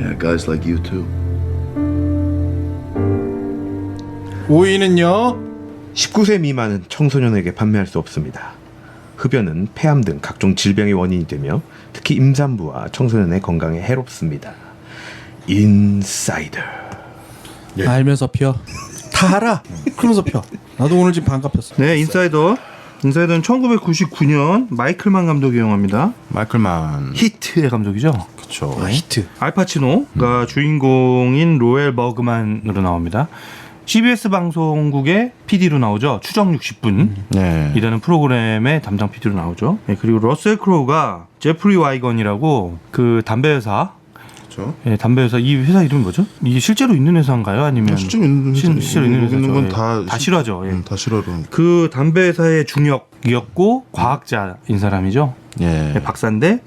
Yeah, guys like you too. 5위는요. 19세 미만은 청소년에게 판매할 수 없습니다. 흡연은 폐암 등 각종 질병의 원인이 되며 특히 임산부와 청소년의 건강에 해롭습니다. 인사이더. 알면서 펴. 다 알아. 그러면서 펴. 나도 오늘 지금 반갑 폈어. 네, 인사이더는 1999년 마이클만 감독이 영화입니다. 마이클만. 히트의 감독이죠. 그쵸. 히트. 알파치노가 주인공인 로엘 버그만으로 나옵니다. CBS 방송국의 PD로 나오죠. 추정 60분 네. 이라는 프로그램의 담당 PD로 나오죠. 네, 그리고 러셀 크로우가 제프리 와이건이라고 그 담배 회사, 그렇죠. 예, 담배 회사 이 회사 이름이 뭐죠? 이게 실제로 있는 회사인가요? 아니면 실제로 있는 회사, 실제로 있는 여기 있는 회사죠. 건 다 싫어하죠. 예. 다 싫어로. 그 담배 회사의 중역이었고 과학자인 사람이죠. 예. 네, 박사인데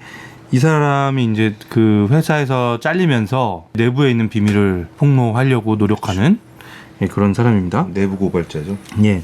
이 사람이 이제 그 회사에서 잘리면서 내부에 있는 비밀을 폭로하려고 노력하는 예, 그런 사람입니다. 내부 고발자죠. 예.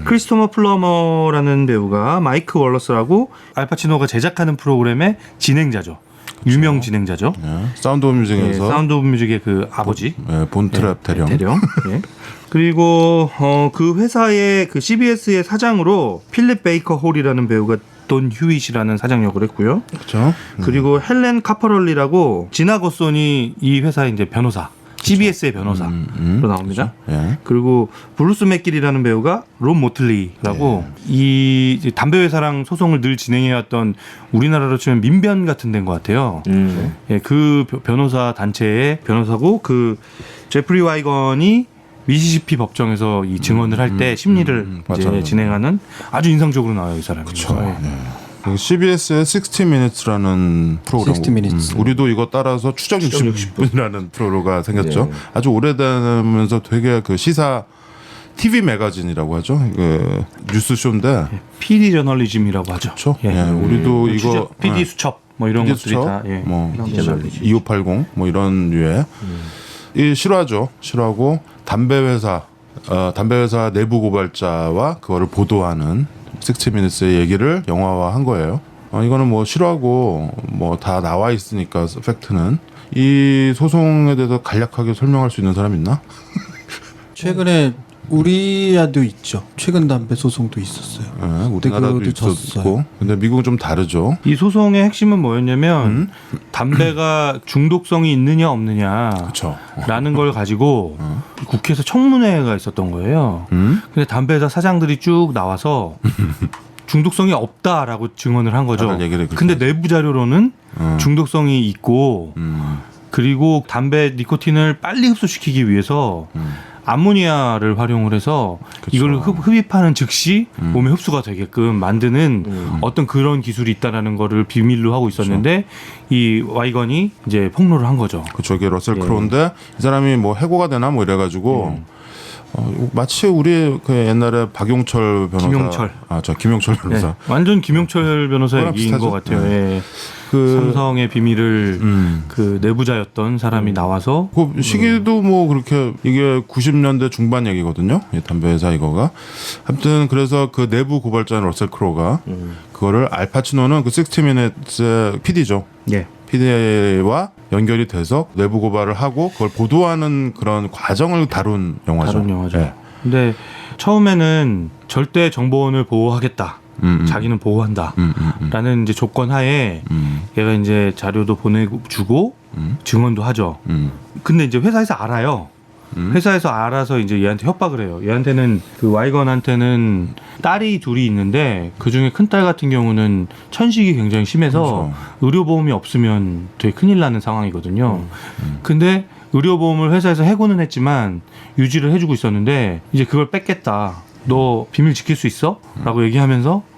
크리스토머 플러머라는 배우가 마이크 월러스라고 알파치노가 제작하는 프로그램의 진행자죠. 유명 진행자죠. 예. 사운드 오브 예, 뮤직에서 사운드 오브 뮤직의 그 아버지. 예, 본트랩 대령. 대령. 예. 그리고 그 회사의 그 CBS의 사장으로 필립 베이커 홀이라는 배우가 돈 휴잇이라는 사장 역을 했고요. 그렇죠. 그리고 헬렌 카퍼럴리라고 지나 거손이 이 회사의 이제 변호사. CBS의 변호사로 나옵니다. 예. 그리고 브루스 맥길이라는 배우가 론 모틀리라고 이 이제 담배 회사랑 소송을 늘 진행해왔던 우리나라로 치면 민변 같은 데인 것 같아요. 예, 그 변호사 단체의 변호사고 그 제프리 와이건이 미시시피 법정에서 이 증언을 할 때 심리를 이제 맞아요. 진행하는 아주 인상적으로 나와요, 이 사람이. 그렇죠. 예. CBS의 60 Minutes라는 프로그램. 60 Minutes. 우리도 이거 따라서 추적 60분이라는 프로가 생겼죠. 네. 아주 오래되면서 되게 그 시사 TV 매거진이라고 하죠. 그 뉴스 쇼인데. PD 저널리즘이라고 하죠. 그렇죠. 예. 우리도 이거 PD 수첩 뭐 이런 것들이 다 예. 뭐 PD 저널리즘. 2580 뭐 이런 류의 이 싫어하죠. 싫어하고 담배 회사 내부 고발자와 그거를 보도하는 60 Minutes의 얘기를 영화화한 거예요. 이거는 뭐 싫어하고 뭐 다 나와 있으니까 팩트는 이 소송에 대해서 간략하게 설명할 수 있는 사람 있나? 최근에 우리나라도 있죠. 최근 담배 소송도 있었어요. 예, 우리나라도 그것도 있었고, 졌어요. 근데 미국은 좀 다르죠. 이 소송의 핵심은 뭐였냐면 담배가 중독성이 있느냐 없느냐 그렇죠. 라는 걸 가지고 국회에서 청문회가 있었던 거예요. 근데 담배 회사 사장들이 쭉 나와서 중독성이 없다라고 증언을 한 거죠. 다들 얘기를 근데 그렇게 내부 자료로는 중독성이 있고 그리고 담배 니코틴을 빨리 흡수시키기 위해서 암모니아를 활용을 해서 그쵸. 이걸 흡입하는 즉시 몸에 흡수가 되게끔 만드는 어떤 그런 기술이 있다라는 거를 비밀로 하고 있었는데 이 와이건이 이제 폭로를 한 거죠. 그 저기 러셀 크로우인데 이 사람이 뭐 해고가 되나 뭐 이래가지고 마치 우리 그 옛날에 박용철 변호사, 김용철. 김용철 변호사, 네, 완전 김용철 변호사 그거랑 얘기인 비슷하죠. 것 같아요. 네. 예. 그 삼성의 비밀을 그 내부자였던 사람이 나와서 그 시기도 뭐 그렇게 이게 90년대 중반 얘기거든요. 이 담배 회사 이거가. 아무튼 그래서 그 내부 고발자는 러셀 크로우가 그거를 알파치노는 그 60 Minutes의 PD죠. 예. PD와 연결이 돼서 내부 고발을 하고 그걸 보도하는 그런 과정을 다룬 영화죠. 다른 영화죠. 예. 근데 처음에는 절대 정보원을 보호하겠다. 자기는 보호한다라는 이제 조건 하에 얘가 이제 자료도 보내고 주고 증언도 하죠. 근데 이제 회사에서 알아요. 회사에서 알아서 이제 얘한테 협박을 해요. 얘한테는 그 와이건한테는 딸이 둘이 있는데 그 중에 큰 딸 같은 경우는 천식이 굉장히 심해서 그렇죠. 의료보험이 없으면 되게 큰일 나는 상황이거든요. 근데 의료보험을 회사에서 해고는 했지만 유지를 해주고 있었는데 이제 그걸 뺏겠다. 너 비밀 지킬 수 있어? 라고 얘기하면서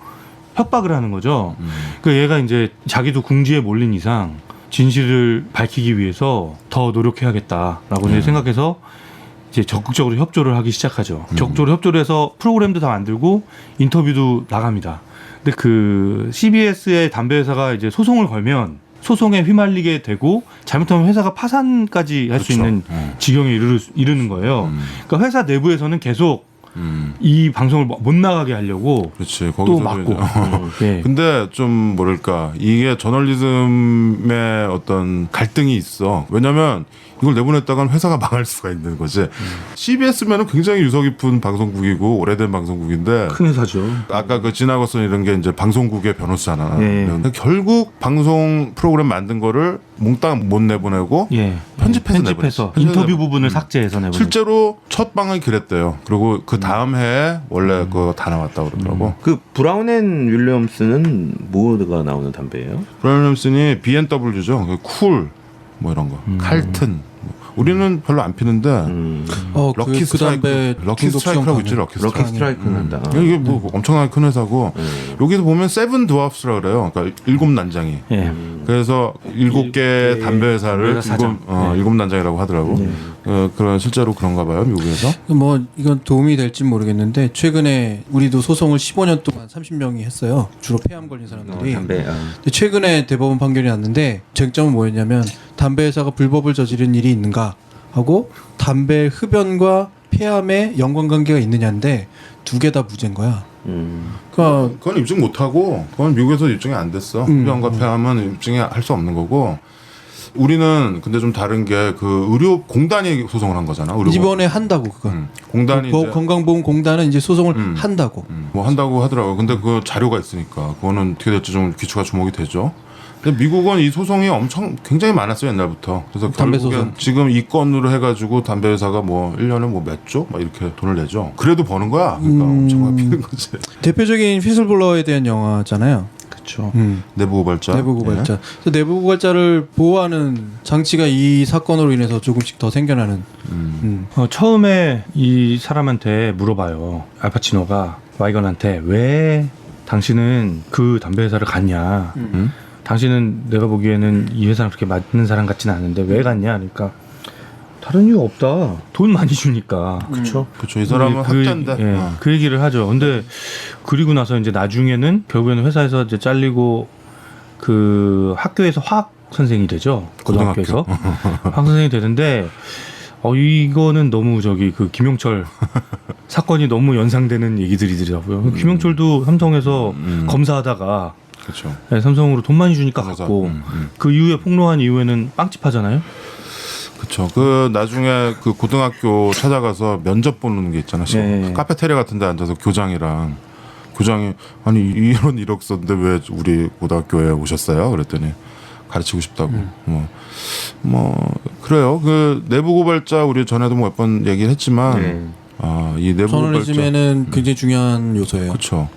협박을 하는 거죠. 그 얘가 이제 자기도 궁지에 몰린 이상 진실을 밝히기 위해서 더 노력해야겠다라고 이제 생각해서 이제 적극적으로 협조를 하기 시작하죠. 적극적으로 협조를 해서 프로그램도 다 만들고 인터뷰도 나갑니다. 근데 그 CBS의 담배 회사가 이제 소송을 걸면 소송에 휘말리게 되고 잘못하면 회사가 파산까지 할 수 그렇죠. 있는 지경에 이르는 거예요. 그러니까 회사 내부에서는 계속 이 방송을 못 나가게 하려고 그렇지. 또 거기서도 막고. 이제 예. 근데 좀 뭐랄까 이게 저널리즘의 어떤 갈등이 있어. 왜냐면 이걸 내보냈다가는 회사가 망할 수가 있는 거지. CBS면은 굉장히 유서 깊은 방송국이고 오래된 방송국인데 큰 회사죠. 아까 그 지나거슨 이런 게 이제 방송국의 변호사잖아. 예. 근데 결국 방송 프로그램 만든 거를 몽땅 못 내보내고 예. 편집해서 편집해서 내보냈지. 인터뷰 부분을 삭제해서 내보냈죠. 실제로 첫 방이 그랬대요. 그리고 그 다음 해에 원래 그거 다 나왔다 고 그러더라고. 그 브라운 앤 윌리엄스는 뭐가 나오는 담배예요? 브라이언 윌리엄슨이 B&W죠. 쿨 뭐 이런 거. 칼튼. 우리는 별로 안 피는데 럭키 그 스트라이크, 담배 럭키 스트라이크라고 있지. 럭키 럭키 스트라이크. 스트라이크는 한다. 이게 뭐 엄청나게 큰 회사고 여기서 보면 세븐 드와프스라 그래요. 그러니까 일곱 난장이. 예. 그래서 일곱 개 담배 회사를 담배 사장. 일곱 난장이라고 하더라고. 그런 실제로 그런가 봐요 미국에서. 뭐 이건 도움이 될지 모르겠는데 최근에 우리도 소송을 15년 동안 30명이 했어요. 주로 폐암 걸린 사람들이. 담배. 근데 최근에 대법원 판결이 났는데 쟁점은 뭐였냐면 담배 회사가 불법을 저지른 일이 있는가 하고 담배 흡연과 폐암에 연관관계가 있느냐인데 두 개 다 무죄인 거야. 그러니까 그건 입증 못 하고 그건 미국에서 입증이 안 됐어. 흡연과 폐암은 입증이 할 수 없는 거고. 우리는 근데 좀 다른 게 그 의료 공단이 소송을 한 거잖아. 이번에 한다고 그건. 공단이 이제 건강보험공단은 이제 소송을 한다고. 뭐 한다고 하더라고. 근데 그 자료가 있으니까 그거는 어떻게 될지 좀 귀추가 주목이 되죠. 근데 미국은 이 소송이 굉장히 많았어요 옛날부터. 그래서 담배 결국엔 소송. 지금 이 건으로 해가지고 담배 회사가 뭐 1년에 뭐 몇 조? 막 이렇게 돈을 내죠. 그래도 버는 거야. 그러니까 엄청 피는 거지. 대표적인 휘슬블러에 대한 영화잖아요. 그렇죠. 내부 고발자. 내부 고발자. 그래서 내부 고발자를 보호하는 장치가 이 사건으로 인해서 조금씩 더 생겨나는. 처음에 이 사람한테 물어봐요. 알파치노가 와이건한테 왜 당신은 그 담배 회사를 갔냐? 당신은 내가 보기에는 이 회사랑 그렇게 맞는 사람 같지는 않은데 왜 갔냐? 그러니까 다른 이유 없다. 돈 많이 주니까. 그렇죠. 그렇죠. 이 사람은 학자인데. 예, 그 얘기를 하죠. 근데 그리고 나서 이제 나중에는 결국에는 회사에서 이제 잘리고 그 학교에서 화학 선생이 되죠. 고등학교에서 화학 선생이 되는데 이거는 너무 그 김용철 사건이 너무 연상되는 얘기들이더라고요. 김용철도 삼성에서 검사하다가 그렇죠. 네, 삼성으로 돈 많이 주니까 검사. 갔고 그 이후에 폭로한 이후에는 빵집 하잖아요. 그렇죠. 그 나중에 그 고등학교 찾아가서 면접 보는 게 있잖아. 예. 카페테리아 같은데 앉아서 교장이 아니 이런 이력서인데 왜 우리 고등학교에 오셨어요? 그랬더니 가르치고 싶다고. 뭐 그래요. 그 내부 고발자 우리 전에도 몇 번 얘기를 했지만 이 내부 고발자 저널리즘에는 굉장히 중요한 요소예요. 그렇죠.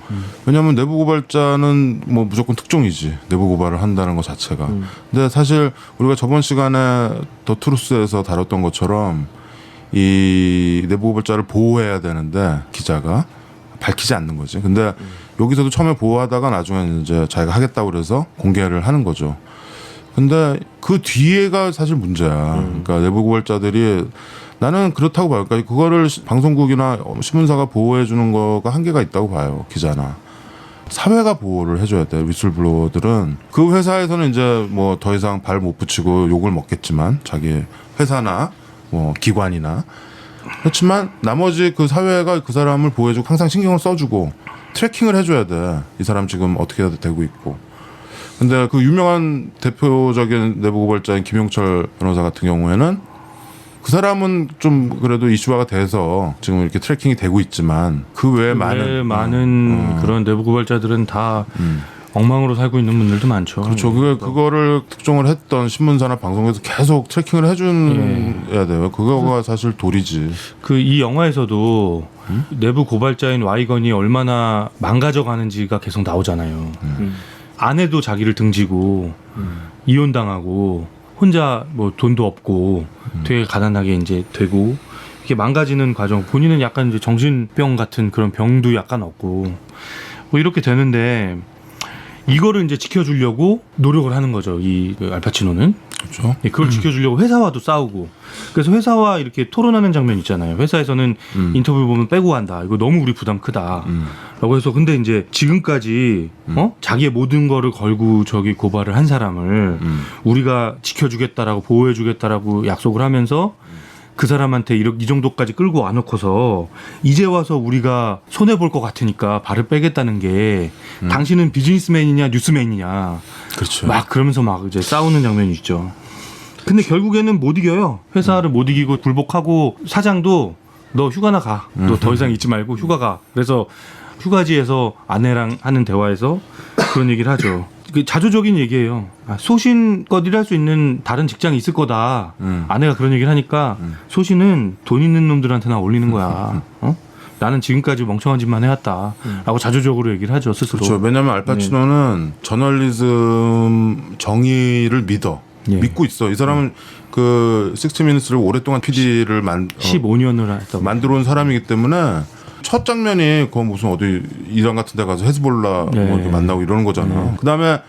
왜냐하면 내부 고발자는 뭐 무조건 특종이지. 내부 고발을 한다는 것 자체가. 근데 사실 우리가 저번 시간에 더 트루스에서 다뤘던 것처럼 이 내부 고발자를 보호해야 되는데 기자가 밝히지 않는 거지. 근데 여기서도 처음에 보호하다가 나중에 이제 자기가 하겠다고 그래서 공개를 하는 거죠. 근데 그 뒤에가 사실 문제야. 그러니까 내부 고발자들이 나는 그렇다고 봐요. 그러니까 그거를 방송국이나 신문사가 보호해 주는 거가 한계가 있다고 봐요. 기자나. 사회가 보호를 해줘야 돼. 위슬블로워들은. 그 회사에서는 이제 뭐 더 이상 발 못 붙이고 욕을 먹겠지만 자기 회사나 뭐 기관이나 그렇지만 나머지 그 사회가 그 사람을 보호해주고 항상 신경을 써주고 트래킹을 해줘야 돼. 이 사람 지금 어떻게 되고 있고. 근데 그 유명한 대표적인 내부 고발자인 김용철 변호사 같은 경우에는 그 사람은 좀 그래도 이슈화가 돼서 지금 이렇게 트래킹이 되고 있지만 그 외에 많은 그런 내부 고발자들은 다 엉망으로 살고 있는 분들도 많죠. 그렇죠. 그거를 특종을 했던 신문사나 방송에서 계속 트래킹을 해줘야 돼요. 그거가 사실 도리지. 그 이 영화에서도 내부 고발자인 와이건이 얼마나 망가져가는지가 계속 나오잖아요. 아내도 자기를 등지고 이혼당하고 혼자 뭐 돈도 없고 되게 가난하게 이제 되고 이렇게 망가지는 과정. 본인은 약간 이제 정신병 같은 그런 병도 약간 없고 뭐 이렇게 되는데 이거를 이제 지켜주려고 노력을 하는 거죠. 이 알파치노는. 그렇죠. 그걸 지켜주려고 회사와도 싸우고. 그래서 회사와 이렇게 토론하는 장면 있잖아요. 회사에서는 인터뷰 보면 빼고 한다. 이거 너무 우리 부담 크다. 라고 해서 근데 이제 지금까지 자기의 모든 거를 걸고 저기 고발을 한 사람을 우리가 지켜주겠다라고 보호해주겠다라고 약속을 하면서 그 사람한테 이 정도까지 끌고 와놓고서 이제 와서 우리가 손해 볼 것 같으니까 발을 빼겠다는 게 당신은 비즈니스맨이냐 뉴스맨이냐 그렇죠. 막 그러면서 막 이제 싸우는 장면이 있죠. 근데 결국에는 못 이겨요. 회사를 못 이기고 굴복하고 사장도 너 휴가나 가. 너 더 이상 있지 말고 휴가 가. 그래서 휴가지에서 아내랑 하는 대화에서 그런 얘기를 하죠. 그 자조적인 얘기예요. 소신껏 일할 수 있는 다른 직장이 있을 거다. 아내가 그런 얘기를 하니까 소신은 돈 있는 놈들한테나 올리는 거야. 어? 나는 지금까지 멍청한 짓만 해왔다. 라고 자조적으로 얘기를 하죠. 스스로. 그렇죠. 왜냐하면 알파치노는 저널리즘 정의를 믿어. 예. 믿고 있어. 이 사람은 그 60미니스를 오랫동안 PD를 15년을 했다고. 만들어 온 사람이기 때문에 첫 장면이 그건 무슨 어디 이란 같은 데 가서 헤즈볼라 네. 뭐 이렇게 만나고 이러는 거잖아. 그다음에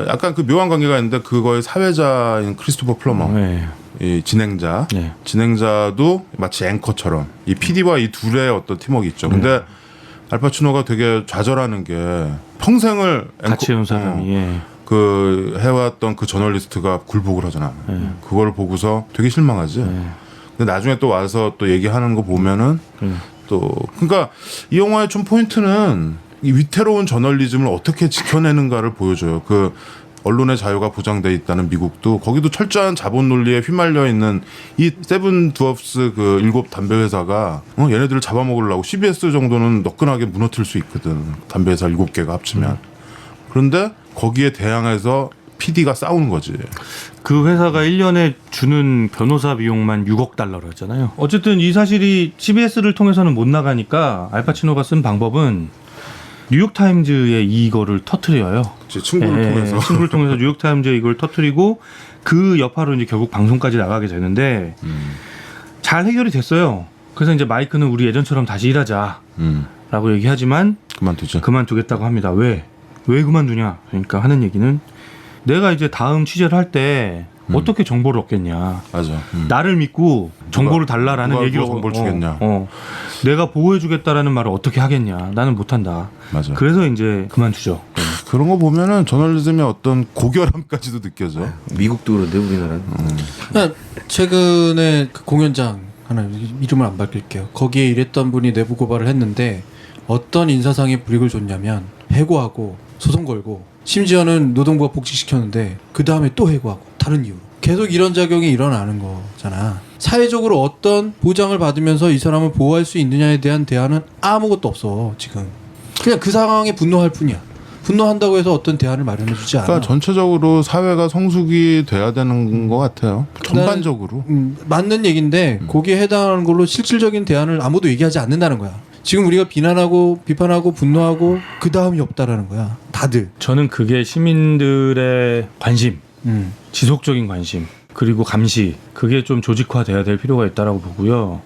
약간 그 묘한 관계가 있는데 그거의 사회자인 크리스토퍼 플러머 네. 이 진행자 네. 진행자도 마치 앵커처럼 이 PD와 이 둘의 어떤 팀워크 있죠. 근데 알파치노가 되게 좌절하는 게 평생을 같이 해온 사람이. 예. 그 해왔던 그 저널리스트가 굴복을 하잖아. 그걸 보고서 되게 실망하지. 근데 나중에 또 와서 또 얘기하는 거 보면은 또 그러니까 이 영화의 좀 포인트는 이 위태로운 저널리즘을 어떻게 지켜내는가를 보여줘요. 그 언론의 자유가 보장돼 있다는 미국도 거기도 철저한 자본 논리에 휘말려 있는 이 세븐 두업스 그 7 담배 회사가 얘네들을 잡아먹으려고 CBS 정도는 너끈하게 무너뜨릴 수 있거든. 담배 회사 7개가 합치면. 그런데 거기에 대항해서 PD가 싸우는 거지. 그 회사가 1년에 주는 변호사 비용만 6억 달러로 했잖아요. 어쨌든 이 사실이 CBS를 통해서는 못 나가니까 알파치노가 쓴 방법은 뉴욕타임즈에 이거를 터트려요. 제 친구를 통해서. 친구를 통해서 뉴욕타임즈에 이걸 터트리고 그 여파로 이제 결국 방송까지 나가게 되는데 잘 해결이 됐어요. 그래서 이제 마이크는 우리 예전처럼 다시 일하자 라고 얘기하지만 그만두죠. 그만두겠다고 합니다. 왜 그만두냐? 그러니까 하는 얘기는 내가 이제 다음 취재를 할 때 어떻게 정보를 얻겠냐. 맞아. 나를 믿고 정보를 달라라는 누가 얘기로 정보를 주겠냐. 내가 보호해주겠다라는 말을 어떻게 하겠냐. 나는 못한다. 맞아. 그래서 이제 그만두죠. 그런 거 보면은 저널리즘의 어떤 고결함까지도 느껴져. 미국도 그런데 우리나라는. 최근에 그 공연장 하나 이름을 안 밝힐게요. 거기에 일했던 분이 내부 고발을 했는데 어떤 인사상의 불이익을 줬냐면 해고하고 소송 걸고 심지어는 노동부가 복직시켰는데 그 다음에 또 해고하고 다른 이유로 계속 이런 작용이 일어나는 거잖아. 사회적으로 어떤 보장을 받으면서 이 사람을 보호할 수 있느냐에 대한 대안은 아무것도 없어 지금. 그냥 그 상황에 분노할 뿐이야. 분노한다고 해서 어떤 대안을 마련해주지 않아. 그러니까 전체적으로 사회가 성숙이 돼야 되는 것 같아요. 전반적으로. 맞는 얘기인데 거기에 해당하는 걸로 실질적인 대안을 아무도 얘기하지 않는다는 거야. 지금 우리가 비난하고 비판하고 분노하고 그 다음이 없다라는 거야. 다들. 저는 그게 시민들의 관심, 지속적인 관심, 그리고 감시, 그게 좀 조직화돼야 될 필요가 있다라고 보고요.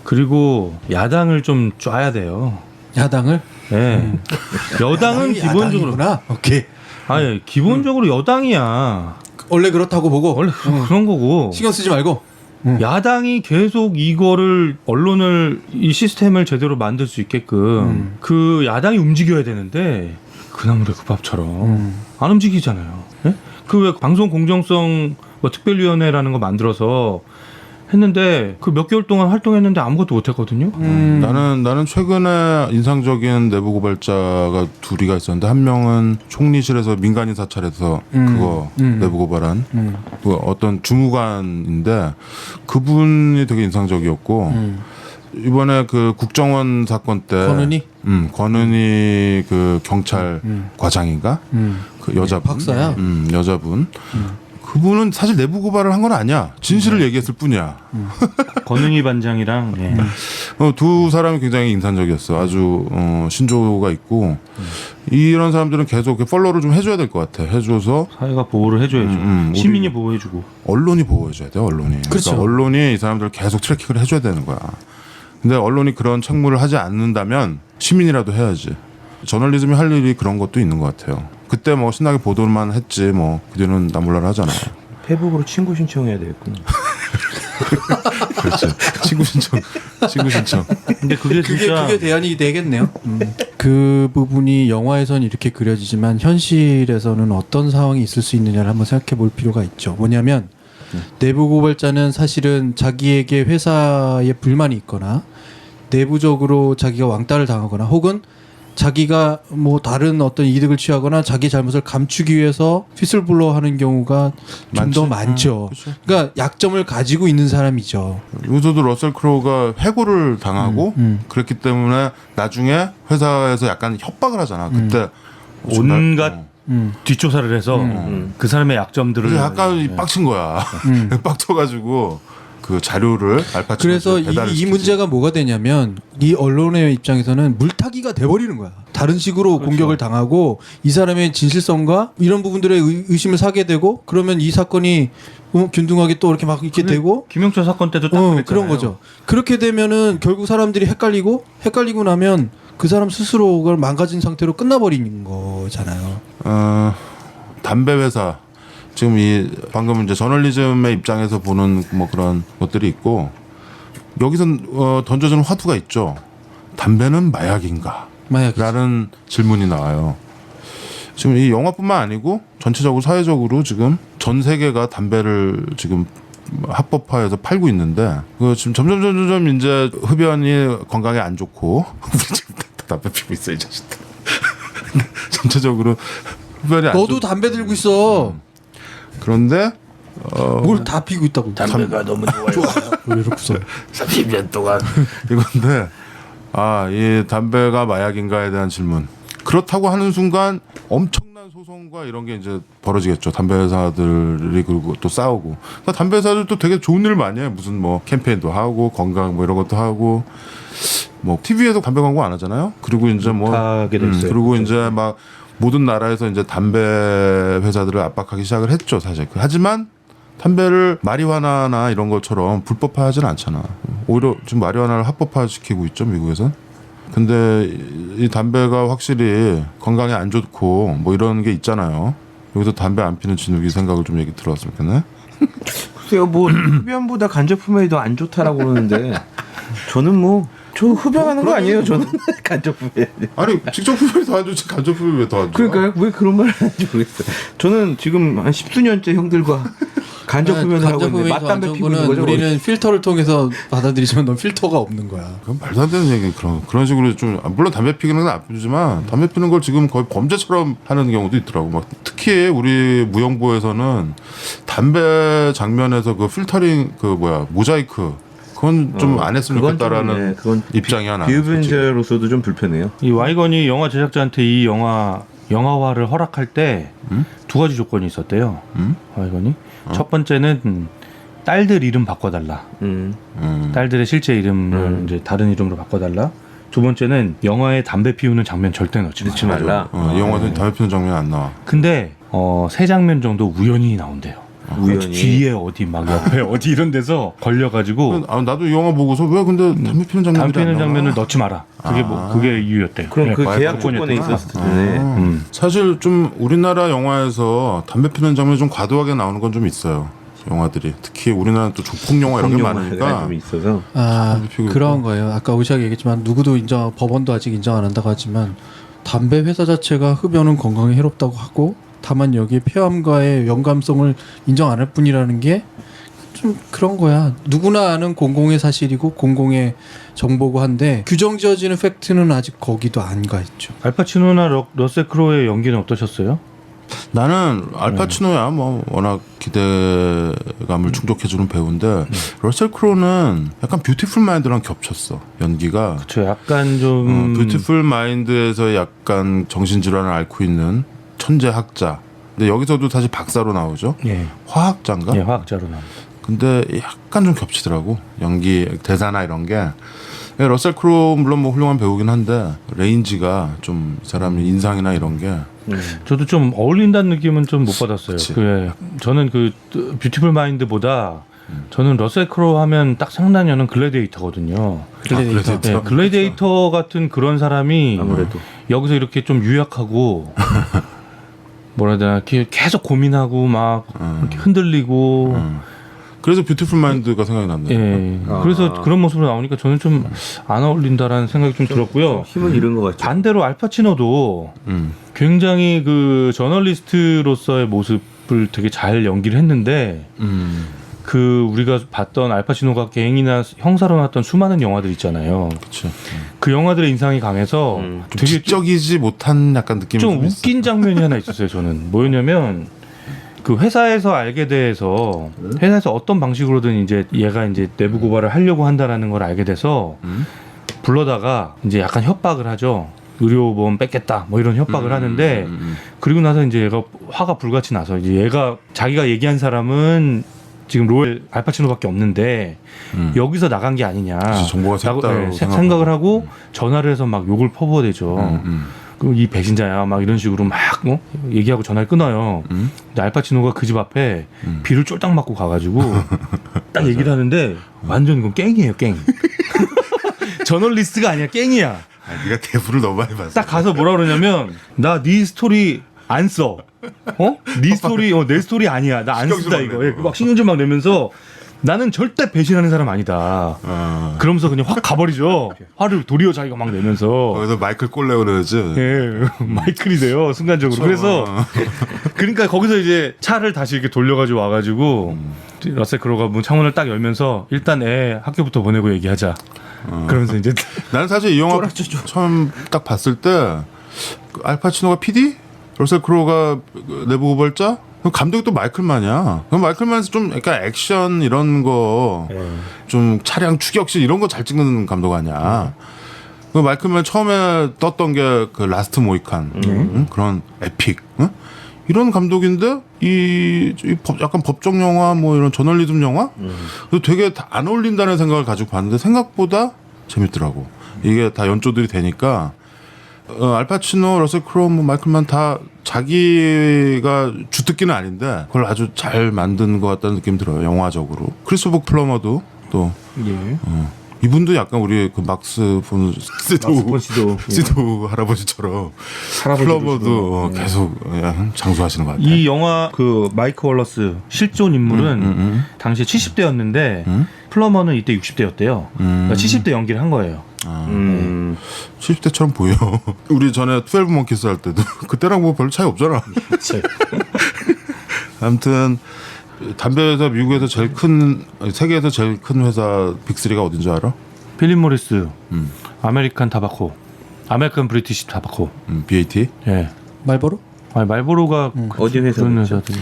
그리고 야당을 좀 쫙야 돼요. 야당을? 네. 여당은 기본적으로 야당이구나. 오케이. 아예 기본적으로 여당이야. 원래 그렇다고 보고 원래 그런 거고. 신경 쓰지 말고. 야당이 계속 이거를 언론을 이 시스템을 제대로 만들 수 있게끔 그 야당이 움직여야 되는데 그나물의 그 밥처럼 안 움직이잖아요. 예? 그 왜 방송 공정성 뭐 특별위원회라는 거 만들어서 했는데 그 몇 개월 동안 활동했는데 아무것도 못했거든요. 나는 최근에 인상적인 내부 고발자가 둘이가 있었는데 한 명은 총리실에서 민간인 사찰에서 그거 내부 고발한 그 어떤 주무관인데 그분이 되게 인상적이었고 이번에 그 국정원 사건 때 권은희 그 경찰 과장인가 그 여자분 박사야. 여자분. 그분은 사실 내부 고발을 한 건 아니야. 진실을 얘기했을 뿐이야. 권은희 반장이랑 예. 두 사람이 굉장히 인상적이었어. 아주 신조가 있고 이런 사람들은 계속 팔로우를 좀 해줘야 될 것 같아. 해줘서 사회가 보호를 해줘야죠. 시민이 우리 보호해주고. 언론이 보호해줘야 돼. 언론이. 그렇죠. 그러니까 언론이 이 사람들을 계속 트래킹을 해줘야 되는 거야. 근데 언론이 그런 책무를 하지 않는다면 시민이라도 해야지. 저널리즘이 할 일이 그런 것도 있는 것 같아요. 그때 뭐 신나게 보도만 했지 뭐 그뒤는 나몰라라 하잖아. 페북으로 친구 신청해야 되겠구나. 그렇지. 친구 신청. 근데 그게 진짜 그게 대안이 되겠네요. 그 부분이 영화에선 이렇게 그려지지만 현실에서는 어떤 상황이 있을 수 있느냐를 한번 생각해 볼 필요가 있죠. 뭐냐면 내부 고발자는 사실은 자기에게 회사에 불만이 있거나 내부적으로 자기가 왕따를 당하거나 혹은 자기가 뭐 다른 어떤 이득을 취하거나 자기 잘못을 감추기 위해서 휘슬블로 하는 경우가 좀 더 많죠. 그렇죠. 그러니까 약점을 가지고 있는 사람이죠. 여기서도 러셀 크로우가 해고를 당하고 그랬기 때문에 나중에 회사에서 약간 협박을 하잖아. 그때 온갖 음. 뒷조사를 해서 그 사람의 약점들을 그래서 약간 빡친 거야. 빡쳐가지고 그 자료를 알파치노한테 그래서 배달을 이 시키지. 문제가 뭐가 되냐면 이 언론의 입장에서는 물타기가 돼버리는 거야. 다른 식으로 공격을 당하고 이 사람의 진실성과 이런 부분들의 의심을 사게 되고 그러면 이 사건이 균등하게 또 이렇게 막 이렇게 되고 김영철 사건 때도 딱 그랬잖아요. 그런 거죠. 그렇게 되면은 결국 사람들이 헷갈리고 나면 그 사람 스스로 그걸 망가진 상태로 끝나버리는 거잖아요. 담배 회사 지금 이 방금 이제 저널리즘의 입장에서 보는 뭐 그런 것들이 있고 여기서 던져주는 화두가 있죠. 담배는 마약인가? 마약이죠. 라는 질문이 나와요. 지금 이 영화뿐만 아니고 전체적으로 사회적으로 지금 전 세계가 담배를 지금 합법화해서 팔고 있는데 그 지금 점점 이제 흡연이 건강에 안 좋고 우리 지금 담배 피우고 있어 이 자식들. 전체적으로 흡연이 안 너도 담배 들고 있어. 그런데 뭘 다 피고 있다고. 담배가 너무 좋아요. 왜 이렇게 써? 30년 동안. 이건데 이 담배가 마약인가에 대한 질문. 그렇다고 하는 순간 엄청난 소송과 이런 게 이제 벌어지겠죠. 담배 회사들이 그리고 또 싸우고. 그러니까 담배 회사들도 되게 좋은 일 많이 해. 무슨 뭐 캠페인도 하고 건강 뭐 이런 것도 하고 뭐 TV에도 담배 광고 안 하잖아요. 그리고 이제 뭐 하게 돼 있어요. 그리고 이제 막 모든 나라에서 이제 담배 회사들을 압박하기 시작을 했죠, 사실. 하지만 담배를 마리화나나 이런 것처럼 불법화하지는 않잖아. 오히려 지금 마리화나를 합법화시키고 있죠, 미국에선. 근데 이 담배가 확실히 건강에 안 좋고 뭐 이런 게 있잖아요. 여기서 담배 안 피는 진욱이 생각을 좀 얘기 들어봤으면 좋겠네. 글쎄요, 뭐 흡연보다 간접흡연이 더 안 좋다라고 그러는데 저는 뭐 저 흡연하는 거 아니에요, 저는 간접흡연. 아니 직접 흡연이 더 안 좋지 간접 흡연이 왜 더 안 좋아? 그러니까요, 왜 그런 말을 하는지 모르겠어요. 저는 지금 한 10수년째 형들과 간접흡연을 하고 있는데 맞담배 피우는 거죠. 그러니까 우리는 필터를 통해서 받아들이지만 넌 필터가 없는 거야. 그건 말도 안 되는 얘기 그런 식으로 좀 물론 담배 피우는 건 나쁘지만 담배 피우는 걸 지금 거의 범죄처럼 하는 경우도 있더라고. 막 특히 우리 무용보에서는 담배 장면에서 그 필터링 그 모자이크 그건 좀 안 했으면 그건 좋겠다라는 좀, 네, 그건 입장이 하나. 비흡연자로서도 좀 불편해요. 이 와이건이 영화 제작자한테 이 영화화를 허락할 때 두 가지 조건이 있었대요. 와이건이 첫 번째는 딸들 이름 바꿔달라. 딸들의 실제 이름을 이제 다른 이름으로 바꿔달라. 두 번째는 영화에 담배 피우는 장면 절대 넣지 말라. 이 영화에서 담배 피우는 장면 안 나와. 근데 세 장면 정도 우연히 나온대요. 우연히. 뒤에 어디 막 옆에 어디 이런 데서 걸려가지고 나도 이 영화 보고서 왜 근데 담배 피우는 장면이 담배 피우는 장면을 넣지 마라. 그게 이유였대요. 그럼 그 네, 계약 조건에 있었을 텐데. 사실 좀 우리나라 영화에서 담배 피우는 장면이 좀 과도하게 나오는 건 좀 있어요. 영화들이 특히 우리나라는 또 조폭 영화 이런 게 많으니까 좀 있어서. 그런 거예요. 아까 오시아가 얘기했지만 누구도 법원도 아직 인정 안 한다고 하지만 담배 회사 자체가 흡연은 건강에 해롭다고 하고 다만 여기에 폐암과의 연관성을 인정 안 할 뿐이라는 게 좀 그런 거야. 누구나 아는 공공의 사실이고 공공의 정보고 한데 규정 지어지는 팩트는 아직 거기도 안 가 있죠. 알파치노나 러셀 크로우의 연기는 어떠셨어요? 나는 알파치노야 뭐 워낙 기대감을 충족해주는 배우인데 러셀 크로우는 약간 뷰티풀 마인드랑 겹쳤어 연기가. 그렇죠. 약간 좀 뷰티풀 마인드에서 약간 정신질환을 앓고 있는 천재 학자. 근데 여기서도 사실 박사로 나오죠. 예. 화학자인가? 예, 화학자로 나옵니다. 근데 약간 좀 겹치더라고 연기 대사나 이런 게. 러셀 크로우 물론 뭐 훌륭한 배우긴 한데 레인지가 좀 이 사람의 인상이나 이런 게 저도 좀 어울린다는 느낌은 좀 못 받았어요. 그치. 저는 그 뷰티풀 마인드보다 저는 러셀 크로우 하면 딱 생각나는 글래디에이터거든요. 글래디에이터. 네, 글래디에이터 같은 그런 사람이 아무래도. 여기서 이렇게 좀 유약하고 뭐라 해야 되나 이렇게 계속 고민하고 막 이렇게 흔들리고 그래서 뷰티풀 마인드가 생각이 났네. 예. 그래서 그런 모습으로 나오니까 저는 좀 안 어울린다라는 생각이 좀 들었고요. 힘을 잃은 것 같죠. 반대로 알파치노도 음. 굉장히 그 저널리스트로서의 모습을 되게 잘 연기를 했는데 그 우리가 봤던 알파치노가 갱이나 형사로 나왔던 수많은 영화들 있잖아요. 그렇죠. 그 영화들의 인상이 강해서 좀 되게 지적이지 못한 약간 느낌이 좀 있어. 웃긴 장면이 하나 있었어요. 저는 뭐였냐면 그 회사에서 알게 돼서 회사에서 어떤 방식으로든 이제 얘가 이제 내부 고발을 하려고 한다라는 걸 알게 돼서 불러다가 이제 약간 협박을 하죠. 의료보험 뺏겠다 뭐 이런 협박을 하는데 그리고 나서 이제 얘가 화가 불같이 나서 이제 얘가 자기가 얘기한 사람은 지금 로엘 알파치노밖에 없는데 여기서 나간 게 아니냐 그치, 정보가 라고, 샜다고 생각을 하고 전화를 해서 막 욕을 퍼부어대죠. 그 이 배신자야 막 이런 식으로 막 얘기하고 전화를 끊어요. 근데 알파치노가 그 집 앞에 비를 쫄딱 맞고 가가지고 딱 얘기를 하는데 완전 이건 깽이에요 깽. 저널리스트가 아니야 깽이야. 아, 네가 대부를 너무 많이 봤어. 딱 가서 뭐라 그러냐면 나 네 스토리 안 써. 네 스토리 내 스토리 아니야. 나 안 신경 쓴다 좀 이거. 막 내고. 막 신경 좀 막 내면서 나는 절대 배신하는 사람 아니다. 그러면서 그냥 확 가버리죠. 화를 도리어 자기가 막 내면서. 거기서 마이클 꼴레오 그러지. 예, 마이클이 돼요 순간적으로. 그래서 그러니까 거기서 이제 차를 다시 이렇게 돌려가지고 와가지고 러셀 크로우가 문 창문을 딱 열면서 일단 애 학교부터 보내고 얘기하자. 그러면서 이제 나는 사실 이 영화 처음 딱 봤을 때 알파치노가 PD? 러셀 크로우가 내부 고발자? 그럼 감독이 또 마이클만이야. 그럼 마이클만에서 좀 약간 액션 이런 거, 좀 차량 추격실 이런 거 잘 찍는 감독 아니야. 그 마이클만 처음에 떴던 게 그 라스트 모이칸, 응? 그런 에픽, 응? 이런 감독인데 약간 법정 영화 뭐 이런 저널리즘 영화, 되게 다 안 어울린다는 생각을 가지고 봤는데 생각보다 재밌더라고. 이게 다 연조들이 되니까. 알파치노, 러셀 크로우, 뭐 마이클만 다 자기가 주특기는 아닌데 그걸 아주 잘 만든 것 같다는 느낌 들어요. 영화적으로. 크리스토퍼 플러머도 또 이분도 약간 우리 그 막스 본 시도 할아버지처럼 플러머도 계속 장수하시는 것 같아요. 이 영화 그 마이크 월러스 실존 인물은 당시에 70대였는데 플러머는 이때 60대였대요. 그러니까 70대 연기를 한 거예요. 70대처럼 보여. 우리 전에 12 먼키스 할 때도 그때랑 뭐 별로 차이 없잖아. 아무튼 담배 회사 미국에서 제일 큰 세계에서 제일 큰 회사 빅3가 어딘 줄 알아? 필립 모리스, 아메리칸 타바코, 아메리칸 브리티시 타바코, BAT. 예. 말보로? 아니, 말보로가 어디 회사? 그런 회사들.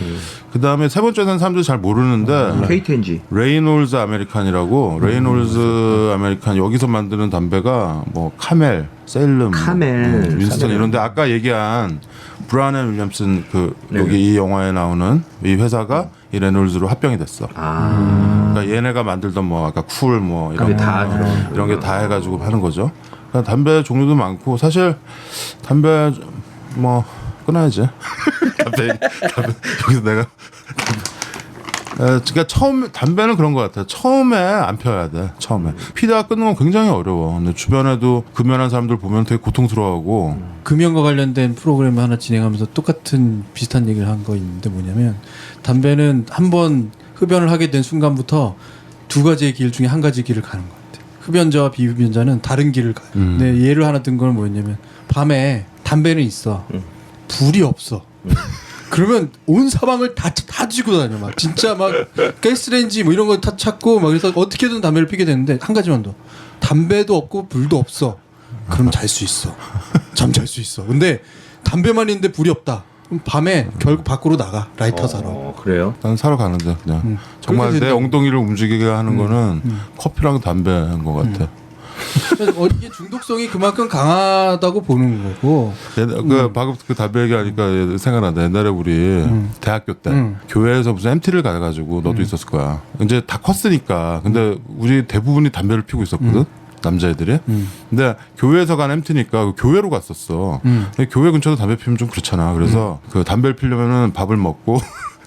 그 다음에 세 번째는 사람들이 잘 모르는데 KTNG. 레이놀즈 아메리칸이라고 레이놀즈 아메리칸 여기서 만드는 담배가 뭐 카멜, 셀름, 카멜, 윈스턴 이런데 아까 얘기한 브라운 앤 윌리엄슨 그 네. 여기 이 영화에 나오는 이 회사가 이 레이놀즈로 합병이 됐어. 그러니까 얘네가 만들던 뭐 아까 쿨 뭐 이런 다 들어간 이런 게 다 해가지고 하는 거죠. 그러니까 담배 종류도 많고 사실 담배 뭐 끊어야지. 담배 여기서 내가 그러니까 처음 담배는 그런 것 같아. 처음에 안 펴야 돼. 처음에 피다가 끊는 건 굉장히 어려워. 근데 주변에도 금연한 사람들 보면 되게 고통스러워하고. 금연과 관련된 프로그램 하나 진행하면서 똑같은 비슷한 얘기를 한 거 있는데 뭐냐면 담배는 한번 흡연을 하게 된 순간부터 두 가지의 길 중에 한 가지 길을 가는 것 같아. 흡연자와 비흡연자는 다른 길을 가요. 근데 예를 하나 든 건 뭐였냐면 밤에 담배는 있어. 불이 없어. 그러면 온 사방을 다 쥐고 다녀. 막 진짜 막 가스레인지 뭐 이런 거 다 찾고 막 그래서 어떻게든 담배를 피게 되는데 한 가지만 더. 담배도 없고 불도 없어. 그럼 잘 수 있어. 잠 잘 수 있어. 근데 담배만 있는데 불이 없다. 그럼 밤에 결국 밖으로 나가. 라이터 사러. 그래요? 난 사러 가는데 그냥 정말 그렇게 내 된다고. 엉덩이를 움직이게 하는 거는 커피랑 담배인 것 같아. 그래서 이게 중독성이 그만큼 강하다고 보는 거고. 그 방금 그 담배 얘기하니까 생각난다. 옛날에 우리 대학교 때 교회에서 무슨 MT를 가가지고 너도 있었을 거야. 이제 다 컸으니까. 근데 우리 대부분이 담배를 피우고 있었거든. 남자애들이. 근데 교회에서 간 MT니까 교회로 갔었어. 근데 교회 근처도 담배 피우면 좀 그렇잖아. 그래서 그 담배를 피우려면은 밥을 먹고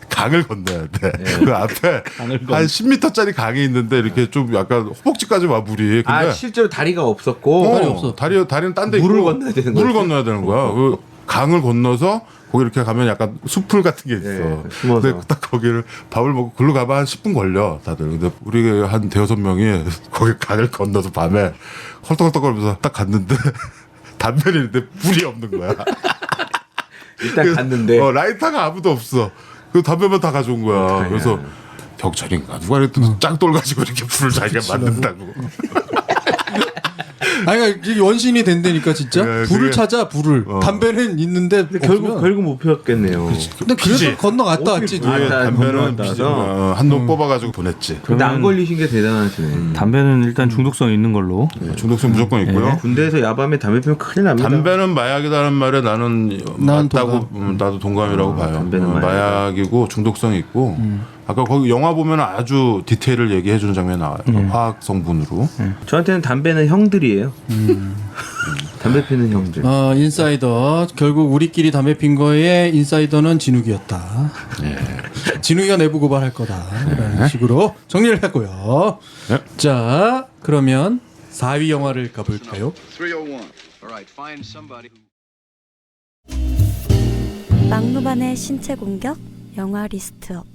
강을 건너야 돼. 그 앞에 한 10m짜리 강이 있는데 이렇게 좀 약간 허벅지까지 와 물이. 근데 실제로 다리가 없었고 다리 없어. 다리는 딴 데 있고 물을 건너야 되는 물을 거지? 건너야 되는 거야. 그 강을 건너서 거기 이렇게 가면 약간 숲풀 같은 게 있어. 숨어서. 근데 딱 거기를 밥을 먹고 글로 가면 한 10분 걸려 다들. 근데 우리 한 대여섯 명이 거기 강을 건너서 밤에 헐떡헐떡거리면서 딱 갔는데 담배를 있는데 불이 없는 거야. 일단 갔는데 라이터가 아무도 없어. 그 담배만 다 가져온 거야. 어떡하냐. 그래서 경찰인가 누가 그랬더니 짱돌 가지고 이렇게 불을 자기가 만든다고. 아니 그러니까 원신이 된다니까 진짜 그래, 불을 그게- 찾아 불을 담배는 있는데 결국 못 피웠겠네요. 근데 그래도 그치. 건너갔다 왔지. 아, 그게 나 담배는 건너갔다서? 한놈 뽑아가지고 보냈지. 근데 안 걸리신 게 대단하시네. 담배는 일단 중독성이 있는 걸로. 중독성 무조건 있고요. 군대에서 야밤에 담배 피우면 큰일 납니다. 담배는 마약이라는 말에 나는 난 맞다고 나도 동감이라고 봐요. 담배는 마약이고 중독성이 있고 아까 거기 영화 보면 아주 디테일을 얘기해 주는 장면이 나와요. 화학 성분으로. 저한테는 담배는 형들이에요. 담배 피는 형들. 인사이더 결국 우리끼리 담배 핀 거에 인사이더는 진욱이었다. 진욱이가 내부 고발할 거다. 이런 식으로 정리를 했고요. 네. 자 그러면 4위 영화를 가볼까요? 301. All right, find somebody. 막무반의 신체 공격 영화 리스트업